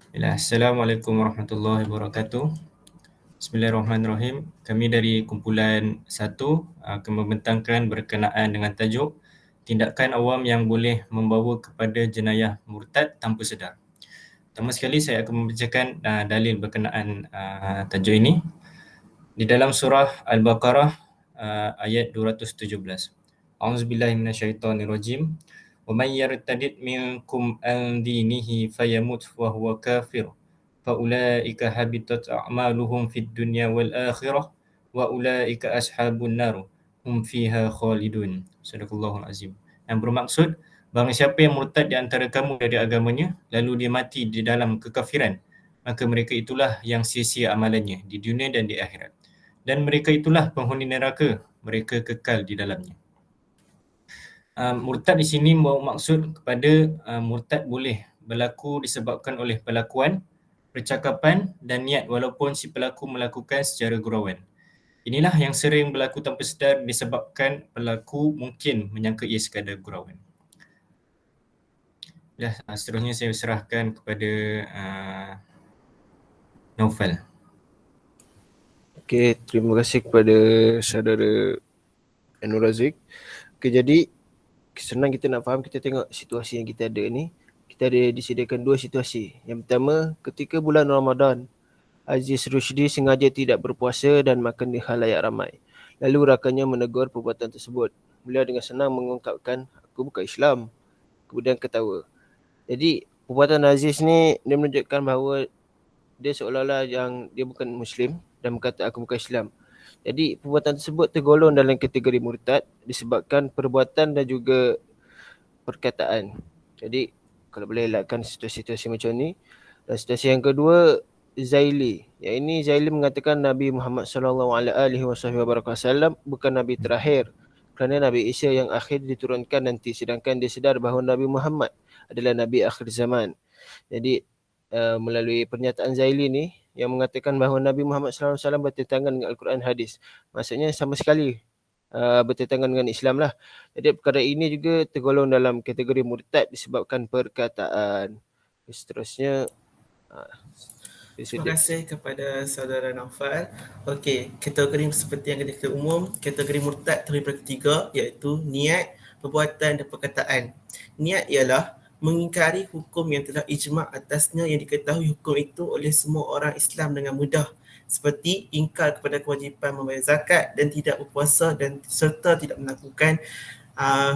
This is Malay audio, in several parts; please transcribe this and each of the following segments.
Assalamualaikum warahmatullahi wabarakatuh. Bismillahirrahmanirrahim. Kami dari kumpulan 1 akan membentangkan berkenaan dengan tajuk tindakan awam yang boleh membawa kepada jenayah murtad tanpa sedar. Pertama sekali saya akan membacakan dalil berkenaan tajuk ini di dalam surah Al-Baqarah ayat 217. A'udzubillahi minasyaitonirrajim. Wa may yartadid minkum an dinihi fayamut wa huwa kafir fa ulaika habitat a'maluhum fid dunya wal akhirah wa ulaika ashabun nar hum fiha khalidun. Sadaqallahul azim. Yang bermaksud barang siapa yang murtad di antara kamu dari agamanya lalu dia mati di dalam kekafiran, maka mereka itulah yang sia-sia amalannya di dunia dan di akhirat. Dan mereka itulah penghuni neraka, mereka kekal di dalamnya. Murtad di sini bermaksud kepada murtad boleh berlaku disebabkan oleh perlakuan, percakapan dan niat walaupun si pelaku melakukan secara gurauan. Inilah yang sering berlaku tanpa sedar disebabkan pelaku mungkin menyangka ia sekadar gurauan. Seterusnya saya serahkan kepada Naufal. Okey, terima kasih kepada saudara Anwar Razik. Okey, jadi senang kita nak faham, kita tengok situasi yang kita ada ni. Kita ada disediakan dua situasi. Yang pertama, ketika bulan Ramadan, Aziz Rushdi sengaja tidak berpuasa dan makan di khalayak ramai. Lalu rakannya menegur perbuatan tersebut. Beliau dengan senang mengungkapkan, aku bukan Islam. Kemudian ketawa. Jadi, perbuatan Aziz ni dia menunjukkan bahawa dia seolah-olah yang dia bukan Muslim dan berkata aku bukan Islam. Jadi perbuatan tersebut tergolong dalam kategori murtad disebabkan perbuatan dan juga perkataan. Jadi kalau boleh elakkan situasi-situasi macam ni. Dan situasi yang kedua, Zaili. Yang ini Zaili mengatakan Nabi Muhammad SAW bukan Nabi terakhir kerana Nabi Isa yang akhir diturunkan nanti, sedangkan dia sedar bahawa Nabi Muhammad adalah Nabi akhir zaman. Jadi melalui pernyataan Zaili ni yang mengatakan bahawa Nabi Muhammad SAW bertentangan dengan Al-Quran hadis. Maksudnya sama sekali bertentangan dengan Islam lah. Jadi perkara ini juga tergolong dalam kategori murtad disebabkan perkataan. Seterusnya terima kasih kepada saudara Naufal. Okey, kategori seperti yang kita umum, kategori murtad terbagi ketiga iaitu niat, perbuatan dan perkataan. Niat ialah mengingkari hukum yang telah ijma' atasnya yang diketahui hukum itu oleh semua orang Islam dengan mudah, seperti ingkar kepada kewajipan membayar zakat dan tidak berpuasa dan serta tidak melakukan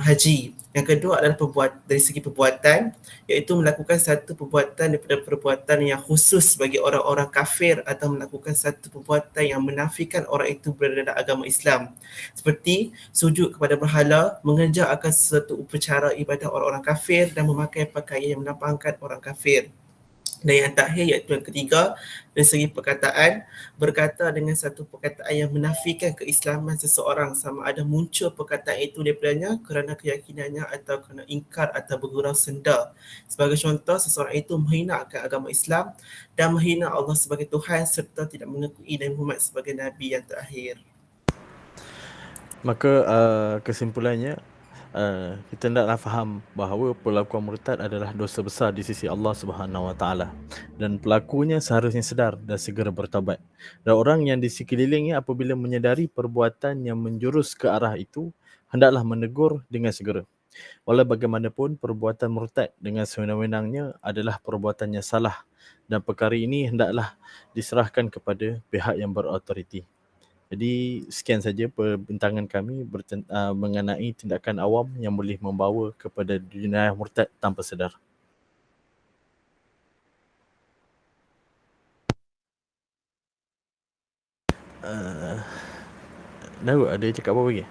haji. Yang kedua adalah dari segi perbuatan, iaitu melakukan satu perbuatan daripada perbuatan yang khusus bagi orang-orang kafir atau melakukan satu perbuatan yang menafikan orang itu berada dalam agama Islam, seperti sujud kepada berhala, mengerja akan sesuatu upacara ibadah orang-orang kafir dan memakai pakaian yang menampakkan orang kafir. Dan yang terakhir iaitu yang ketiga, dari segi perkataan, berkata dengan satu perkataan yang menafikan keislaman seseorang, sama ada muncul perkataan itu daripadanya kerana keyakinannya atau kerana ingkar atau bergurau senda. Sebagai contoh, seseorang itu menghinakan agama Islam dan menghina Allah sebagai Tuhan serta tidak mengakui Nabi Muhammad sebagai Nabi yang terakhir. Maka kesimpulannya, kita hendaklah faham bahawa perlakuan murtad adalah dosa besar di sisi Allah Subhanahu Wa Taala dan pelakunya seharusnya sedar dan segera bertaubat. Dan orang yang di sekelilingnya apabila menyedari perbuatan yang menjurus ke arah itu, hendaklah menegur dengan segera. Walau bagaimanapun, perbuatan murtad dengan sewenang-wenangnya adalah perbuatan yang salah dan perkara ini hendaklah diserahkan kepada pihak yang berautoriti. Jadi sekian saja perbincangan kami mengenai tindakan awam yang boleh membawa kepada jenayah murtad tanpa sedar. Daud, ada cakap apa lagi?